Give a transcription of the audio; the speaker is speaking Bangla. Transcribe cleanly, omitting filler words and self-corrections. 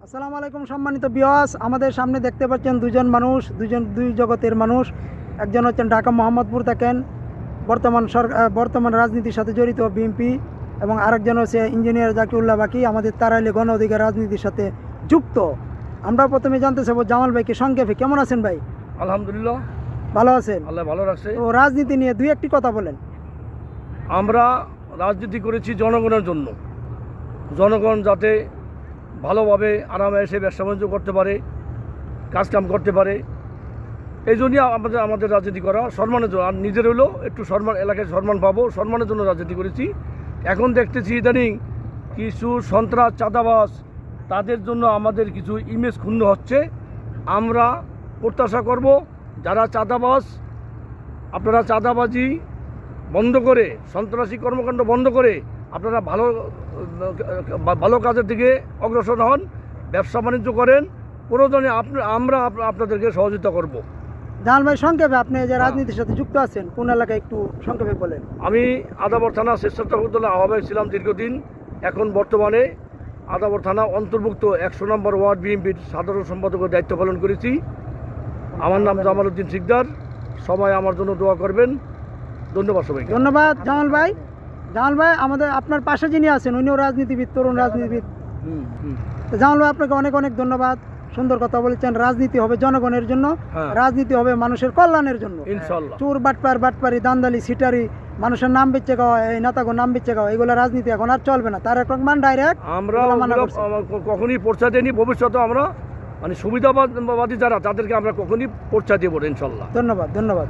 আসসালামু আলাইকুম সম্মানিত ভিউয়ার্স, আমাদের সামনে দেখতে পাচ্ছেন দুই জগতের মানুষ। একজন হচ্ছেন ঢাকা মোহাম্মদপুর থাকেন, বর্তমান রাজনীতির সাথে জড়িত বিএনপি, এবং আরেকজন হচ্ছে ইঞ্জিনিয়ার জাকিউল্লাহ বাকি, আমাদের তারাইলে গণ অধিকার রাজনীতির সাথে যুক্ত। আমরা প্রথমে জানতে চাইবো জামাল ভাইকে সংক্ষেপে, কেমন আছেন ভাই? আলহামদুলিল্লাহ, ভালো আছেন? আল্লাহ ভালো রাখছে। তো রাজনীতি নিয়ে দুই একটি কথা বলেন। আমরা রাজনীতি করেছি জনগণের জন্য, জনগণ যাতে ভালোভাবে আরামে এসে ব্যবসা বাণিজ্য করতে পারে, কাজকাম করতে পারে, এই জন্যই আমাদের রাজনীতি করা, সম্মানের জন্য। আর নিজের হলেও একটু সম্মান, এলাকায় সম্মান পাবো, সম্মানের জন্য রাজনীতি করেছি। এখন দেখতেছি ইদানিং কিছু সন্ত্রাস চাঁদাবাজ, তাদের জন্য আমাদের কিছু ইমেজ ক্ষুণ্ণ হচ্ছে। আমরা প্রত্যাশা করব যারা চাঁদাবাজ, আপনারা চাঁদাবাজি বন্ধ করে, সন্ত্রাসী কর্মকাণ্ড বন্ধ করে আপনারা ভালো কাজের দিকে অগ্রসর হন, ব্যবসা বাণিজ্য করেন। প্রয়োজনে আমরা আপনাদেরকে সহযোগিতা করব। জামাল ভাই সংক্ষেপে, আপনি যে রাজনীতির সাথে যুক্ত আছেন কোন এলাকায় একটু সংক্ষেপে বলেন। আমি আদাবর থানা স্বেচ্ছাসেবক আহ্বায়ক ছিলাম দীর্ঘদিন। এখন বর্তমানে আদাবর থানা অন্তর্ভুক্ত 100 নম্বর ওয়ার্ড বিএনপির সাধারণ সম্পাদকের দায়িত্ব পালন করেছি। আমার নাম জামাল উদ্দিন শিকদার। সবাই আমার জন্য দোয়া করবেন। ধন্যবাদ সবাইকে। ধন্যবাদ জামাল ভাই। জামাল ভাই, আপনার পাশে যিনি আছেন উনিও রাজনীতিবিদ, তরুণ রাজনীতিবিদ। তো জামাল ভাই, আপনাকে অনেক অনেক ধন্যবাদ। সুন্দর কথা বলেছেন। রাজনীতি হবে জনগণের জন্য, রাজনীতি হবে মানুষের কল্যাণের জন্য। ইনশাআল্লাহ। চোর বাটপারি দান্দালি সিটারি, মানুষের নাম বেচে খাওয়া, এই নেতাগো নাম বেচে খাওয়া, এগুলো রাজনীতি এখন আর চলবে না। তার রহমান ডাইরেক্ট আমরা কখনই পর্চা দিইনি, ভবিষ্যতে আমরা সুবিধাবাদী যারা, তাদেরকে আমরা কখনই পর্চা দেবো ইনশাল্লাহ। ধন্যবাদ।